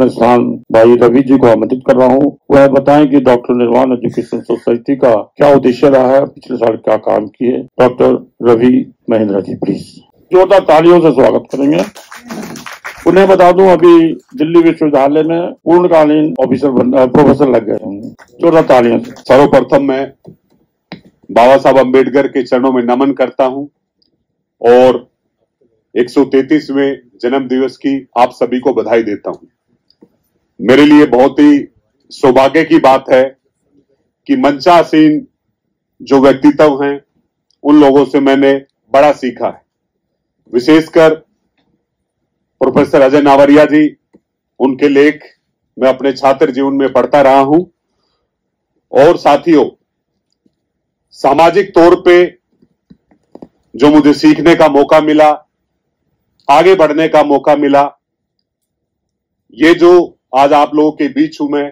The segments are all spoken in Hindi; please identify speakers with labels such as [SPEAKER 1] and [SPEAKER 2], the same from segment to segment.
[SPEAKER 1] अपने स्थान भाई रवि जी को आमंत्रित कर रहा हूँ। वह बताएं कि डॉक्टर निर्वाण एजुकेशन सोसाइटी का क्या उद्देश्य रहा है, पिछले साल क्या काम किए। डॉक्टर रवि महेंद्र जी प्लीज जोरदार तालियों से स्वागत करेंगे। उन्हें बता दूं अभी दिल्ली विश्वविद्यालय में पूर्णकालीन प्रोफेसर लग गए हैं। जोरदार तालियों से।
[SPEAKER 2] सर्वप्रथम मैं बाबा साहब अम्बेडकर के चरणों में नमन करता हूं और 133वें जन्म दिवस की आप सभी को बधाई देता हूं। मेरे लिए बहुत ही सौभाग्य की बात है कि मंचासीन जो व्यक्तित्व हैं उन लोगों से मैंने बड़ा सीखा है। विशेषकर प्रोफेसर अजय नावरिया जी, उनके लेख मैं अपने छात्र जीवन में पढ़ता रहा हूं और साथियों, सामाजिक तौर पे जो मुझे सीखने का मौका मिला, आगे बढ़ने का मौका मिला, ये जो आज आप लोगों के बीच हूं मैं,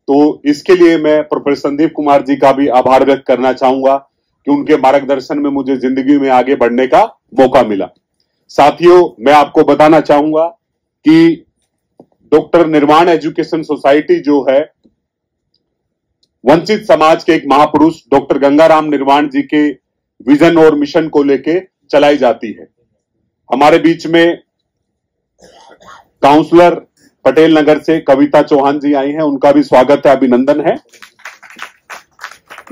[SPEAKER 2] तो इसके लिए मैं प्रोफेसर संदीप कुमार जी का भी आभार व्यक्त करना चाहूंगा कि उनके मार्गदर्शन में मुझे जिंदगी में आगे बढ़ने का मौका मिला। साथियों, मैं आपको बताना चाहूंगा कि डॉक्टर निर्वाण एजुकेशन सोसाइटी जो है, वंचित समाज के एक महापुरुष डॉक्टर गंगाराम निर्वाण जी के विजन और मिशन को लेके चलाई जाती है। हमारे बीच में काउंसलर पटेल नगर से कविता चौहान जी आई हैं, उनका भी स्वागत है, अभिनंदन है।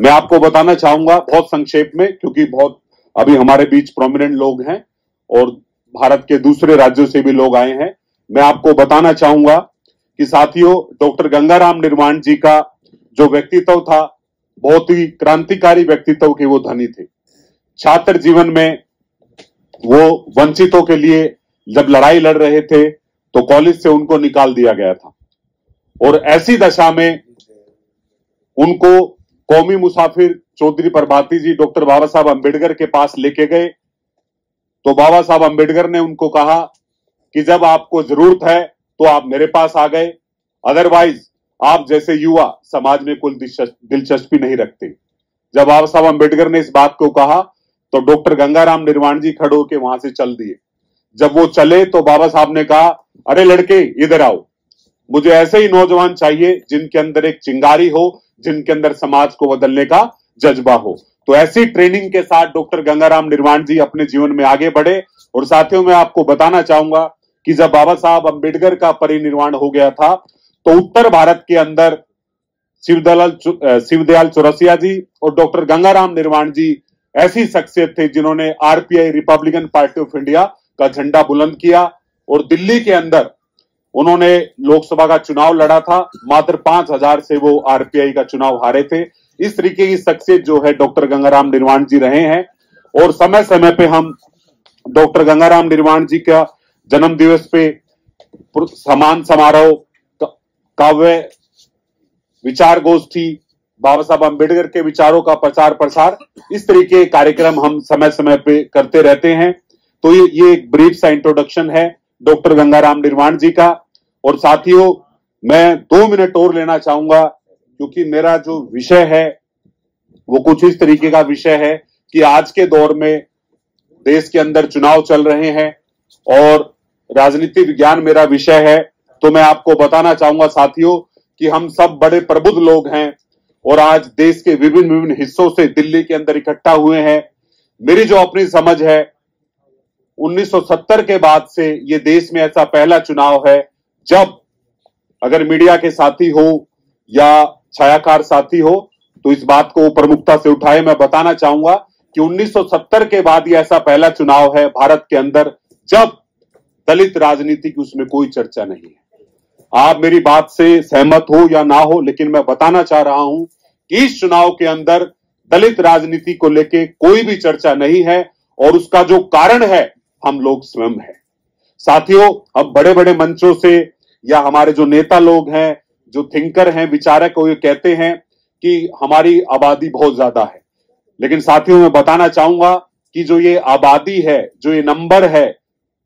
[SPEAKER 2] मैं आपको बताना चाहूंगा बहुत संक्षेप में, क्योंकि बहुत अभी हमारे बीच प्रोमिनेंट लोग हैं और भारत के दूसरे राज्यों से भी लोग आए हैं। मैं आपको बताना चाहूंगा कि साथियों, डॉक्टर गंगाराम निर्वाण जी का जो व्यक्तित्व था, बहुत ही क्रांतिकारी व्यक्तित्व के वो धनी थे। छात्र जीवन में वो वंचितों के लिए जब लड़ाई लड़ रहे थे तो कॉलेज से उनको निकाल दिया गया था और ऐसी दशा में उनको कौमी मुसाफिर चौधरी प्रभाती जी डॉक्टर बाबा साहब अम्बेडकर के पास लेके गए। तो बाबा साहब अम्बेडकर ने उनको कहा कि जब आपको जरूरत है तो आप मेरे पास आ गए, अदरवाइज आप जैसे युवा समाज में कोई दिलचस्पी नहीं रखते। जब बाबा साहब अम्बेडकर ने इस बात को कहा तो डॉक्टर गंगाराम निर्वाण जी खड़े होकर वहां से चल दिए। जब वो चले तो बाबा साहब ने कहा, अरे लड़के इधर आओ, मुझे ऐसे ही नौजवान चाहिए जिनके अंदर एक चिंगारी हो, जिनके अंदर समाज को बदलने का जज्बा हो। तो ऐसी ट्रेनिंग के साथ डॉक्टर गंगाराम निर्वाण जी अपने जीवन में आगे बढ़े। और साथियों, मैं आपको बताना चाहूंगा कि जब बाबा साहब अम्बेडकर का परिनिर्वाण हो गया था तो उत्तर भारत के अंदर शिवदयाल चौरसिया जी और डॉक्टर गंगाराम निर्वाण जी ऐसी शख्सियत थे जिन्होंने RPI Republican party of India का झंडा बुलंद किया और दिल्ली के अंदर उन्होंने लोकसभा का चुनाव लड़ा था। मात्र 5000 से वो आरपीआई का चुनाव हारे थे। इस तरीके की शख्सियत जो है डॉक्टर गंगाराम निर्वाण जी रहे हैं। और समय समय पे हम डॉक्टर गंगाराम निर्वाण जी का जन्म दिवस पे सम्मान समारोह, काव्य विचार गोष्ठी, बाबा साहब अम्बेडकर के विचारों का प्रचार प्रसार, इस तरीके के कार्यक्रम हम समय समय पे करते रहते हैं। तो ये एक ब्रीफ सा इंट्रोडक्शन है डॉक्टर गंगाराम निर्वाण जी का। और साथियों, मैं 2 मिनट और लेना चाहूंगा क्योंकि मेरा जो विषय है वो कुछ इस तरीके का विषय है कि आज के दौर में देश के अंदर चुनाव चल रहे हैं और राजनीति विज्ञान मेरा विषय है। तो मैं आपको बताना चाहूंगा साथियों कि हम सब बड़े प्रबुद्ध लोग हैं और आज देश के विभिन्न विभिन्न हिस्सों से दिल्ली के अंदर इकट्ठा हुए हैं। मेरी जो अपनी समझ है, 1970 के बाद से ये देश में ऐसा पहला चुनाव है जब, अगर मीडिया के साथी हो या छायाकार साथी हो तो इस बात को प्रमुखता से उठाए, मैं बताना चाहूंगा कि 1970 के बाद ये ऐसा पहला चुनाव है भारत के अंदर जब दलित राजनीति की उसमें कोई चर्चा नहीं है। आप मेरी बात से सहमत हो या ना हो, लेकिन मैं बताना चाह रहा हूं कि इस चुनाव के अंदर दलित राजनीति को लेके कोई भी चर्चा नहीं है और उसका जो कारण है हम लोग स्वयं हैं। साथियों, अब बड़े बड़े मंचों से या हमारे जो नेता लोग हैं, जो थिंकर हैं, विचारक, वो ये कहते हैं कि हमारी आबादी बहुत ज्यादा है। लेकिन साथियों, मैं बताना चाहूंगा कि जो ये आबादी है, जो ये नंबर है,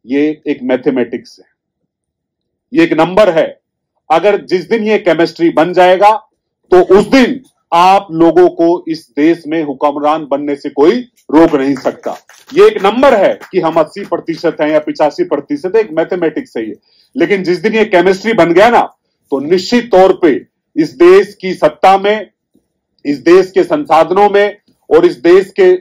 [SPEAKER 2] ये एक मैथमेटिक्स है, ये एक नंबर है। अगर जिस दिन ये केमिस्ट्री बन जाएगा तो उस दिन आप लोगों को इस देश में हुक्मरान बनने से कोई रोक नहीं सकता। ये एक नंबर है कि हम 80% हैं या 85%, एक मैथमेटिक्स है ये। लेकिन जिस दिन ये केमिस्ट्री बन गया ना, तो निश्चित तौर पे इस देश की सत्ता में, इस देश के संसाधनों में और इस देश के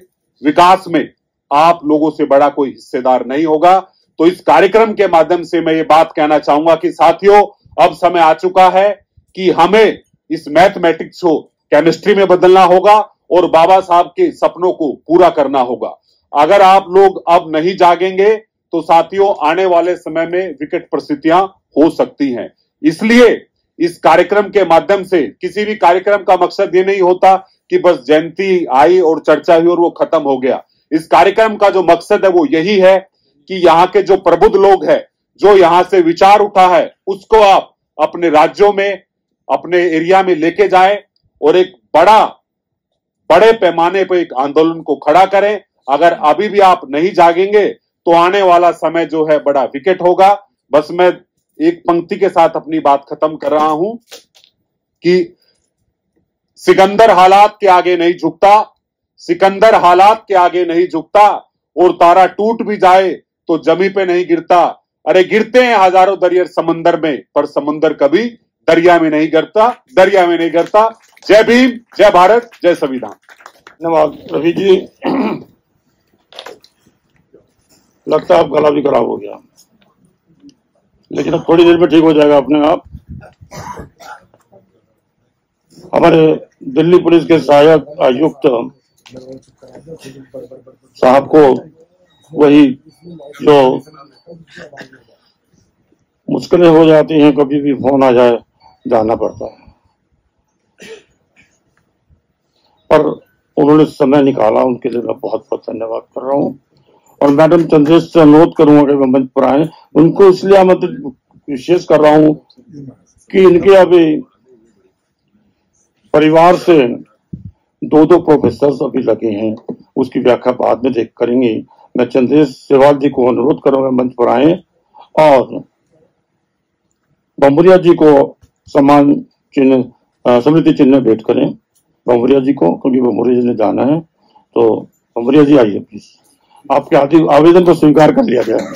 [SPEAKER 2] विकास में आप लोगों से बड़ा कोई हिस्सेदार नहीं होगा। तो इस कार्यक्रम के माध्यम से मैं ये बात कहना चाहूंगा कि साथियों, अब समय आ चुका है कि हमें इस मैथमेटिक्स को केमिस्ट्री में बदलना होगा और बाबा साहब के सपनों को पूरा करना होगा। अगर आप लोग अब नहीं जागेंगे तो साथियों, आने वाले समय में विकट परिस्थितियां हो सकती हैं। इसलिए इस कार्यक्रम के माध्यम से, किसी भी कार्यक्रम का मकसद ये नहीं होता कि बस जयंती आई और चर्चा हुई और वो खत्म हो गया। इस कार्यक्रम का जो मकसद है वो यही है कि यहाँ के जो प्रबुद्ध लोग हैं, जो यहां से विचार उठा है, उसको आप अपने राज्यों में, अपने एरिया में लेके जाएं और एक बड़े पैमाने पर एक आंदोलन को खड़ा करें। अगर अभी भी आप नहीं जागेंगे तो आने वाला समय जो है बड़ा विकट होगा। बस मैं एक पंक्ति के साथ अपनी बात खत्म कर रहा हूं कि सिकंदर हालात के आगे नहीं झुकता, सिकंदर हालात के आगे नहीं झुकता, और तारा टूट भी जाए तो जमी पे नहीं गिरता। अरे गिरते हैं हजारों दरिया समंदर में, पर समंदर कभी दरिया में नहीं गिरता, दरिया में नहीं गिरता। जय भीम, जय भारत, जय संविधान।
[SPEAKER 1] धन्यवाद रवि जी। लगता है अब गला भी खराब हो गया, लेकिन अब थोड़ी देर में ठीक हो जाएगा अपने आप। हमारे दिल्ली पुलिस के सहायक आयुक्त साहब को वही जो मुश्किलें हो जाती हैं, कभी भी फोन आ जाए जाना पड़ता है, पर उन्होंने समय निकाला, उनके लिए मैं बहुत बहुत धन्यवाद कर रहा हूँ। और मैडम चंद्रेश से अनुरोध करूंगा कि वे मंच पर आए। उनको इसलिए आमंत्रित विशेष कर रहा हूँ कि इनके अभी परिवार से 2 प्रोफेसर अभी लगे हैं, उसकी व्याख्या बाद में देख करेंगे। मैं चंद्रेश सेवाल जी को अनुरोध करूंगा मंच पर आए और बम्बुरिया जी को सम्मान चिन्ह, स्मृति चिन्ह भेंट करें बम्बुरिया जी को, क्योंकि बम्बुरिया जी ने जाना है। तो बम्बुरिया जी आइए प्लीज, आपके आवेदन को स्वीकार कर लिया गया है।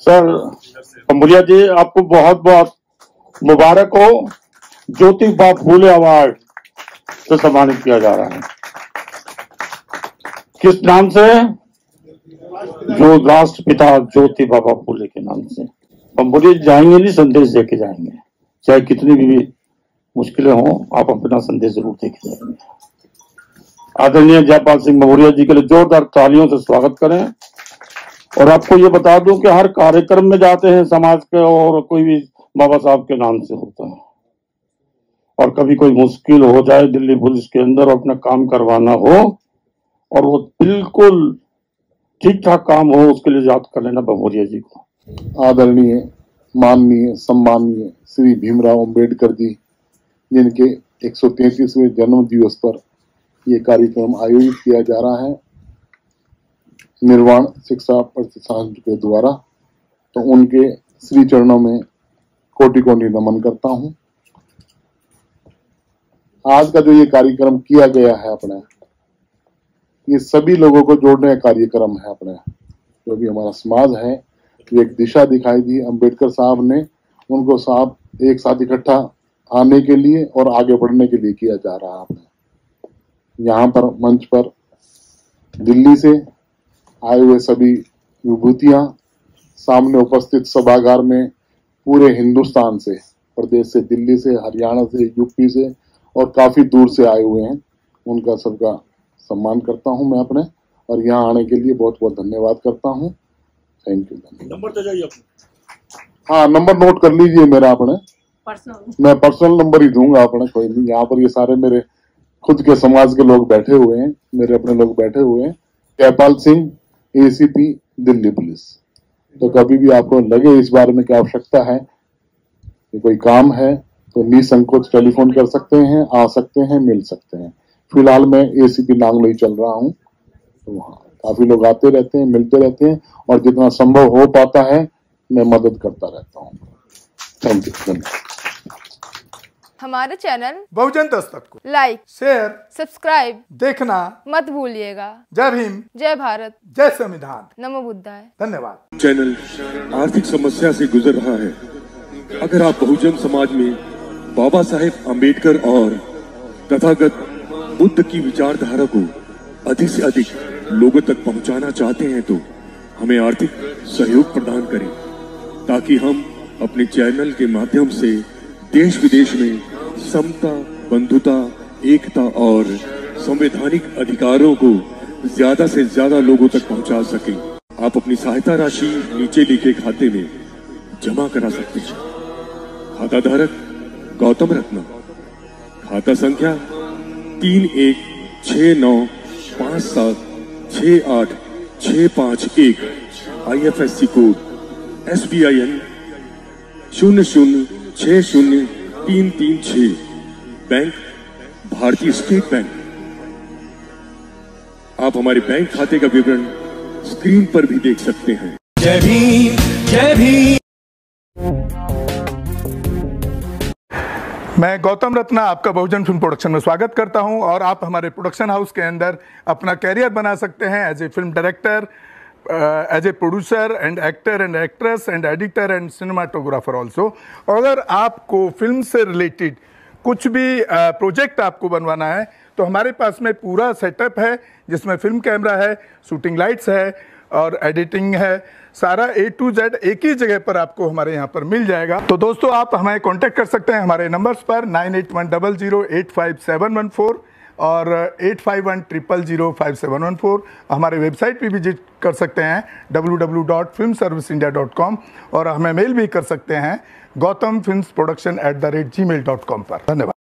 [SPEAKER 1] सर बम्बुरिया जी, आपको बहुत बहुत मुबारक हो। ज्योतिबा फूले अवार्ड से सम्मानित किया जा रहा है। किस नाम से? जो राष्ट्रपिता ज्योतिबा फूले के नाम से। बम्बुरिया जाएंगे नहीं, संदेश देके जाएंगे, चाहे कितनी भी मुश्किलें हों, आप अपना संदेश जरूर देके जाएंगे। आदरणीय जयपाल सिंह बम्बुरिया जी के लिए जोरदार तालियों से स्वागत करें। और आपको ये बता दूं कि हर कार्यक्रम में जाते हैं समाज के, और कोई भी बाबा साहब के नाम से होता है। और कभी कोई मुश्किल हो जाए दिल्ली पुलिस के अंदर, अपना काम करवाना हो और वो बिल्कुल ठीक ठाक काम हो, उसके लिए याद कर लेना बम्बुरिया जी को।
[SPEAKER 3] आदरणीय, माननीय, सम्मानीय श्री भीमराव अंबेडकर जी, जिनके 133वें जन्म दिवस पर यह कार्यक्रम आयोजित किया जा रहा है निर्वाण शिक्षा प्रतिष्ठान के द्वारा, तो उनके श्री चरणों में कोटि कोटि नमन करता हूं। आज का जो ये कार्यक्रम किया गया है अपने, ये सभी लोगों को जोड़ने का कार्यक्रम है अपने। जो भी हमारा समाज है, तो एक दिशा दिखाई दी अंबेडकर साहब ने, उनको साहब एक साथ इकट्ठा आने के लिए और आगे बढ़ने के लिए किया जा रहा है अपने। यहाँ पर मंच पर दिल्ली से आए हुए सभी विभूतियां, सामने उपस्थित सभागार में पूरे हिंदुस्तान से, प्रदेश से, दिल्ली से, हरियाणा से, यूपी से और काफी दूर से आए हुए हैं, उनका सबका सम्मान करता हूं मैं अपने, और यहाँ आने के लिए बहुत बहुत धन्यवाद करता हूं। Thank you.
[SPEAKER 1] नंबर तो जाइए अपने।
[SPEAKER 3] हाँ, नंबर नोट कर लीजिए मेरा अपने, मैं पर्सनल नंबर ही दूंगा अपने, कोई नहीं। यहाँ पर ये सारे मेरे खुद के समाज के लोग बैठे हुए हैं, मेरे अपने लोग बैठे हुए हैं। Jaipal Singh, ACP Delhi police. तो कभी भी आपको लगे इस बारे में क्या आवश्यकता है, कि कोई काम है, तो निसंकोच टेलीफोन कर सकते हैं, आ सकते हैं, मिल सकते हैं। फिलहाल मैं ACP नांगलोई चल रहा हूँ, तो वहाँ काफी लोग आते रहते हैं, मिलते रहते हैं और जितना संभव हो पाता है मैं मदद करता रहता हूँ। थैंक यू, धन्यवाद।
[SPEAKER 4] हमारे चैनल
[SPEAKER 5] बहुजन दस्तक को
[SPEAKER 4] लाइक,
[SPEAKER 5] शेयर,
[SPEAKER 4] सब्सक्राइब
[SPEAKER 5] देखना
[SPEAKER 4] मत भूलिएगा।
[SPEAKER 5] जय भीम,
[SPEAKER 4] जय भारत,
[SPEAKER 5] जय संविधान,
[SPEAKER 4] नमो बुद्धाय।
[SPEAKER 5] धन्यवाद।
[SPEAKER 6] चैनल आर्थिक समस्या से गुजर रहा है। अगर आप बहुजन समाज में बाबा साहेब आम्बेडकर और तथागत बुद्ध की विचारधारा को अधिक से अधिक लोगों तक पहुंचाना चाहते हैं तो हमें आर्थिक सहयोग प्रदान करें, ताकि हम अपने चैनल के माध्यम से देश विदेश में समता, बंधुता, एकता और संवैधानिक अधिकारों को ज्यादा से ज्यादा लोगों तक पहुंचा सकें। आप अपनी सहायता राशि नीचे लिखे खाते में जमा करा सकते हैं। खाता धारक गौतम रत्ना, खाता संख्या 3169576865 IFSC कोड SBIN 0060336, बैंक भारतीय स्टेट बैंक। आप हमारे बैंक खाते का विवरण स्क्रीन पर भी देख सकते हैं।
[SPEAKER 7] जय भीम, जय भीम।
[SPEAKER 5] मैं गौतम रत्ना आपका बहुजन फिल्म प्रोडक्शन में स्वागत करता हूं और आप हमारे प्रोडक्शन हाउस के अंदर अपना कैरियर बना सकते हैं as a film director, as a producer and actor and actress and editor and cinematographer also. अगर आपको फिल्म से रिलेटेड कुछ भी प्रोजेक्ट आपको बनवाना है तो हमारे पास में पूरा सेटअप है, जिसमें फिल्म कैमरा है, शूटिंग लाइट्स है और एडिटिंग है। सारा A to Z एक ही जगह पर आपको हमारे यहाँ पर मिल जाएगा। तो दोस्तों आप हमें कांटेक्ट कर सकते हैं हमारे नंबर्स पर 9810085714 और 8510005714। हमारे वेबसाइट पे विजिट कर सकते हैं www.filmserviceindia.com और हमें मेल भी कर सकते हैं gautamfilmsproduction@gmail.com पर। धन्यवाद।